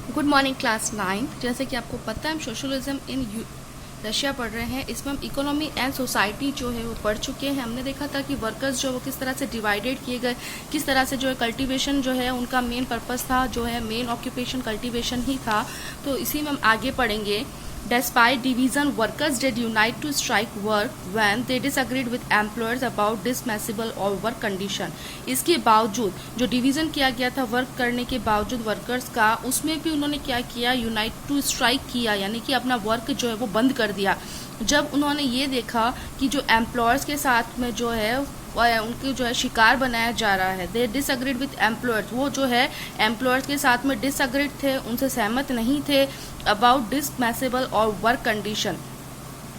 Good morning class 9। जैसे कि आपको पता है हम सोशलिज्म इन रशिया पढ़ रहे हैं। इसमें हम इकोनॉमी एंड सोसाइटी जो है वो पढ़ चुके हैं। हमने देखा था कि वर्कर्स जो वो किस तरह से डिवाइडेड किए गए, किस तरह से जो है कल्टीवेशन जो है उनका मेन पर्पस था, जो है मेन ऑक्यूपेशन कल्टीवेशन ही था। तो इसी में हम आगे पढ़ेंगे। Despite division, workers did unite to strike work when they disagreed with employers about dismissible or work condition। इसके बावजूद जो डिवीजन किया गया था वर्क करने के बावजूद वर्कर्स का, उसमें भी उन्होंने क्या किया, यूनाइट टू स्ट्राइक किया, यानी कि अपना वर्क जो है वो बंद कर दिया। जब उन्होंने ये देखा कि जो एम्प्लॉयर्स के साथ में जो है उनके जो है शिकार बनाया जा रहा है, दे डिसअग्रीड विथ एम्प्लॉयर्स, वो जो है एम्प्लॉयर्स के साथ में डिसअग्रीड थे, उनसे सहमत नहीं थे अबाउट डिसमिसेबल और वर्क कंडीशन,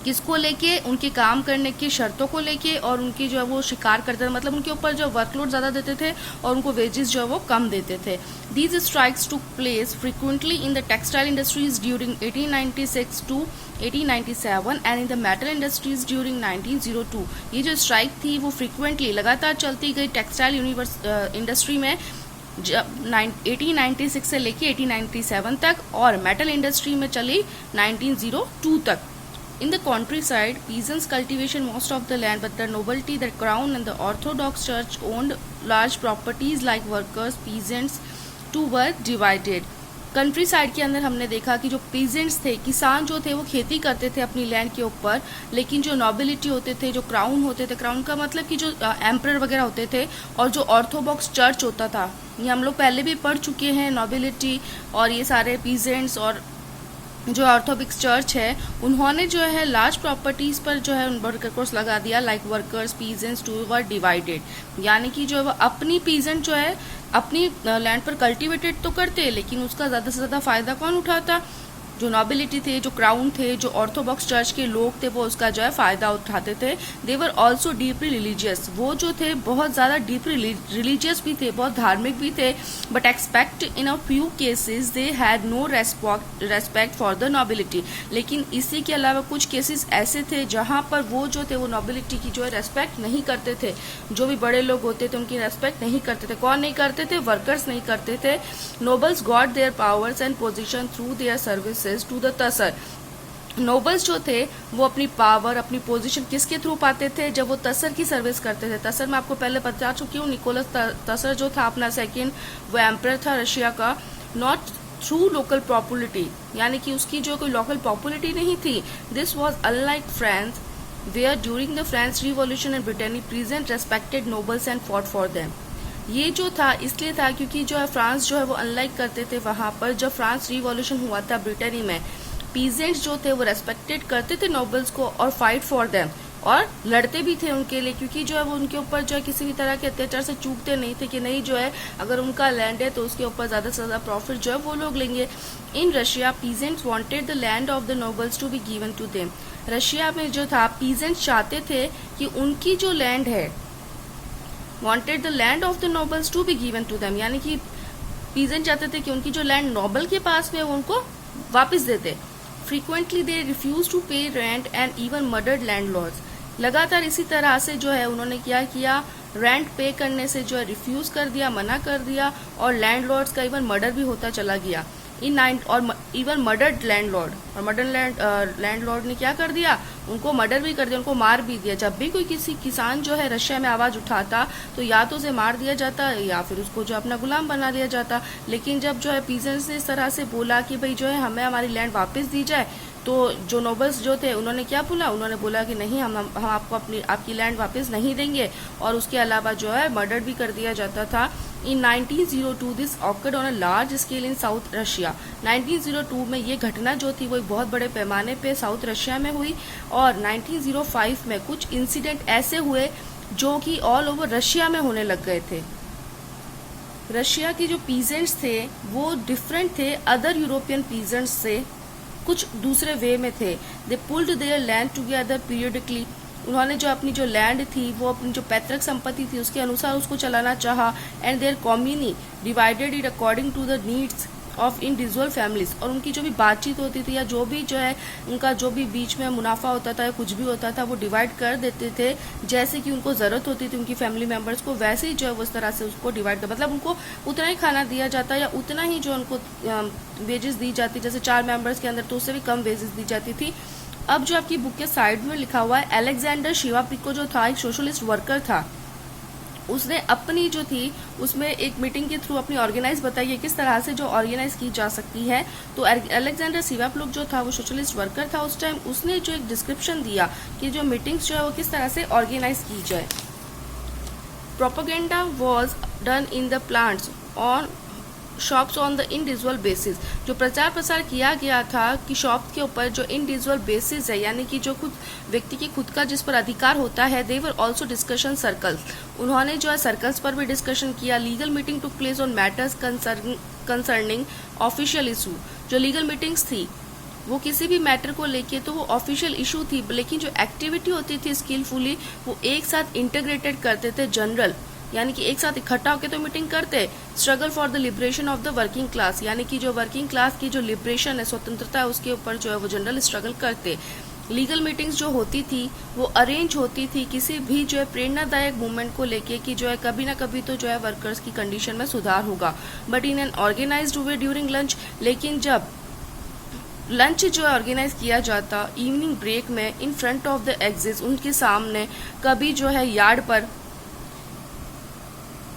किसको लेके, उनके काम करने की शर्तों को लेके, और उनकी जो है वो शिकार करते थे, मतलब उनके ऊपर जो वर्कलोड ज़्यादा देते थे और उनको वेजेस जो है वो कम देते थे। These strikes took place frequently in the textile industries during 1896 to 1897 and in the metal industries during 1902। ये जो स्ट्राइक थी वो फ्रिक्वेंटली लगातार चलती गई टेक्सटाइल इंडस्ट्री में 1896 से लेके 1897 तक, और मेटल इंडस्ट्री में चली 1902 तक। In the countryside, peasants cultivated most of the land, but the nobility, the crown, and the Orthodox Church owned large properties like workers, peasants too were divided. Country side के अंदर हमने देखा कि जो peasants थे, किसान जो थे, वो खेती करते थे अपनी लैंड के ऊपर, लेकिन जो नॉबिलिटी होते थे, जो क्राउन होते थे, क्राउन का मतलब कि जो एम्परर वगैरह होते थे, और जो ऑर्थोडॉक्स चर्च होता था, ये हम लोग पहले भी पढ़ चुके हैं। नॉबिलिटी और ये सारे पीजेंट्स और जो ऑर्थोडॉक्स चर्च है, उन्होंने जो है लार्ज प्रॉपर्टीज पर जो है वर्कर्स लगा दिया, like workers, peasants too were divided, यानी कि जो अपनी पीजेंट जो है अपनी लैंड पर कल्टीवेटेड तो करते, लेकिन उसका ज़्यादा से ज़्यादा फायदा कौन उठाता, जो नॉबिलिटी थे, जो क्राउन थे, जो ऑर्थोडॉक्स चर्च के लोग थे, वो उसका जो है फायदा उठाते थे। दे वर ऑल्सो डीपली रिलीजियस, वो जो थे बहुत ज़्यादा डीपली रिलीजियस भी थे, बहुत धार्मिक भी थे। But expect in a few cases they had no respect for the nobility, लेकिन इसी के अलावा कुछ केसेस ऐसे थे जहाँ पर वो जो थे वो नॉबिलिटी की जो है रेस्पेक्ट नहीं करते थे। जो भी बड़े लोग होते थे उनकी रेस्पेक्ट नहीं करते थे। कौन नहीं करते थे? वर्कर्स नहीं करते थे। Nobles got their powers and position through their services to the tsar. नोबल्स जो थे वो अपनी पावर, अपनी पोजीशन किसके थ्रू पाते थे? जब वो तसर की सर्विस करते थे। तसर मैं आपको पहले बता चुकी हूँ, निकोलस तसर जो था अपना सेकंड, वो एम्परर था रशिया का। नॉट थ्रू लोकल पॉपुलरिटी, यानी कि उसकी जो कोई लोकल पॉपुलरिटी नहीं थी। This was unlike France where during the French revolution and Britain present respected nobles and fought for them. ये जो था इसलिए था क्योंकि जो है फ्रांस जो है वो अनलाइक करते थे। वहाँ पर जब फ्रांस रिवॉल्यूशन हुआ था ब्रिटेन में, पीजेंट्स जो थे वो रेस्पेक्टेड करते थे नोबल्स को और फाइट फॉर देम, और लड़ते भी थे उनके लिए, क्योंकि जो है वो उनके ऊपर जो है किसी भी तरह के अत्याचार से चूकते नहीं थे कि नहीं जो है अगर उनका लैंड है तो उसके ऊपर ज़्यादा से ज़्यादा प्रॉफिट जो है वो लोग लेंगे। In Russia peasants wanted the land of the nobles to be given to them. Russia में जो था पीजेंट्स चाहते थे कि उनकी जो लैंड है, wanted the land of the nobles to be given to them, यानी कि पीजेंट चाहते थे कि उनकी जो लैंड नोबल के पास में वो उनको वापस देते। फ्रीक्वेंटली दे रिफ्यूज टू पे rent and even murdered landlords. लगातार इसी तरह से जो है उन्होंने क्या किया, रेंट पे करने से जो है रिफ्यूज कर दिया, मना कर दिया, और लैंडलॉर्ड्स का इवन मर्डर भी होता चला गया। और इवन मर्डर्ड लैंडलॉर्ड, और मर्डर लैंडलॉर्ड ने क्या कर दिया, उनको मर्डर भी कर दिया, उनको मार भी दिया। जब भी कोई किसी किसान जो है रशिया में आवाज उठाता तो या तो उसे मार दिया जाता या फिर उसको जो अपना गुलाम बना दिया जाता। लेकिन जब जो है पीजेंट्स ने इस तरह से बोला कि भाई जो है हमें हमारी लैंड वापस दी जाए, तो जो नोबल्स जो थे उन्होंने क्या बोला, उन्होंने बोला कि नहीं, हम आपको आपकी लैंड वापस नहीं देंगे, और उसके अलावा जो है मर्डर भी कर दिया जाता था। इन 1902 this awkward on a large scale in south Russia. 1902 में ये घटना जो थी वो एक बहुत बड़े पैमाने पे साउथ रशिया में हुई, और 1905 में कुछ इंसिडेंट ऐसे हुए जो कि ऑल ओवर रशिया में होने लग गए थे। रशिया के जो पीजेंट्स थे वो डिफरेंट थे अदर यूरोपियन पीजेंट्स से, कुछ दूसरे वे में थे। दे pulled there land together periodically, उन्होंने जो अपनी जो लैंड थी वो अपनी जो पैतृक संपत्ति थी उसके अनुसार उसको चलाना चाहा। And their commune divided it according to the needs of individual families, और उनकी जो भी बातचीत होती थी या जो भी जो है उनका जो भी बीच में मुनाफा होता था या कुछ भी होता था वो डिवाइड कर देते थे, जैसे कि उनको ज़रूरत होती थी उनकी फैमिली मेम्बर्स को, वैसे ही जो है उस तरह से उसको डिवाइड कर, मतलब उनको उतना ही खाना दिया जाता या उतना ही जो उनको वेजेस दी जाती, जैसे 4 मेंबर्स के अंदर तो उससे भी कम वेजेस दी जाती थी। अब जो आपकी बुक के साइड में लिखा हुआ है, अलेक्जेंडर शिवापिको जो था एक सोशलिस्ट वर्कर था, उसने अपनी जो थी उसमें एक मीटिंग के थ्रू अपनी ऑर्गेनाइज बताई है किस तरह से जो ऑर्गेनाइज की जा सकती है। तो अलेक्जेंडर शिवापिको जो था वो सोशलिस्ट वर्कर था उस टाइम, उसने जो एक डिस्क्रिप्शन दिया कि जो मीटिंग्स जो है वो किस तरह से ऑर्गेनाइज की जाए। Propaganda was done in the plants on shops on the individual basis, जो प्रचार प्रसार किया गया था कि शॉप के ऊपर जो इंडिविजुअल बेसिस है, यानी कि जो खुद व्यक्ति की खुद का जिस पर अधिकार होता है, दे वर ऑल्सो डिस्कशन सर्कल्स, उन्होंने जो है सर्कल्स पर भी डिस्कशन किया। Legal meeting took place on matters concerning official issue, जो लीगल मीटिंग्स थी वो किसी भी मैटर को लेके तो वो ऑफिशियल इशू थी, लेकिन जो एक्टिविटी होती थी स्किलफुली वो एक साथ इंटीग्रेटेड करते थे जनरल, यानी कि एक साथ इकट्ठा होकर तो मीटिंग करते। Struggle for the liberation of the working class, यानी कि जो वर्किंग क्लास की जो लिबरेशन है, स्वतंत्रता है, उसके ऊपर जो है वो जनरल स्ट्रगल करते। लीगल मीटिंग्स जो होती थी वो अरेंज होती थी किसी भी जो है प्रेरणादायक मूवमेंट को लेके कि जो है कभी ना कभी तो जो है वर्कर्स की कंडीशन में सुधार होगा, but in an organized way during lunch. लेकिन जब लंच जो है ऑर्गेनाइज किया जाता इवनिंग ब्रेक में in front of the exit, उनके सामने, कभी जो है यार्ड पर,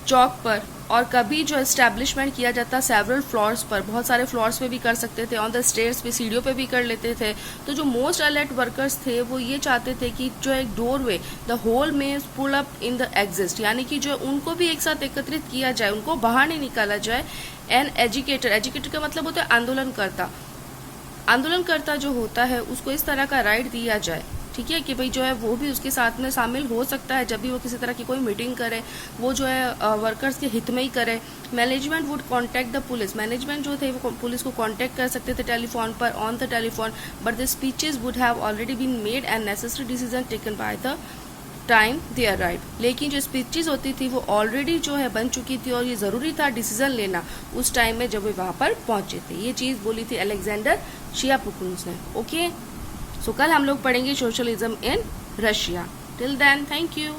चौक पर, और कभी जो एस्टैब्लिशमेंट किया जाता सेवरल फ्लोर्स पर, बहुत सारे फ्लोर्स पे भी कर सकते थे, ऑन द स्टेयर्स पे, सीढ़ियों पे भी कर लेते थे। तो जो मोस्ट अलर्ट वर्कर्स थे वो ये चाहते थे कि जो एक डोरवे द होल में pull up in the exist, यानी कि जो उनको भी एक साथ एकत्रित किया जाए, उनको बाहर नहीं निकाला जाए। एन एजुकेटर, एजुकेटर का मतलब होता है आंदोलनकर्ता, आंदोलनकर्ता जो होता है उसको इस तरह का राइट दिया जाए, ठीक है, कि भाई जो है वो भी उसके साथ में शामिल हो सकता है जब भी वो किसी तरह की कोई मीटिंग करे, वो जो है वर्कर्स के हित में ही करे। Management would contact the police, management जो थे वो पुलिस को कांटेक्ट कर सकते थे टेलीफोन पर, on the telephone, but the speeches would have already been made and necessary decision taken by the time they arrive. लेकिन जो स्पीचेस होती थी वो ऑलरेडी जो है बन चुकी थी और ये ज़रूरी था डिसीजन लेना उस टाइम में जब वे वहाँ पर पहुँचे थे। ये चीज़ बोली थी अलेक्जेंडर शिवापिको ने। ओके, सो कल हम लोग पढ़ेंगे socialism in Russia. Till then, thank you.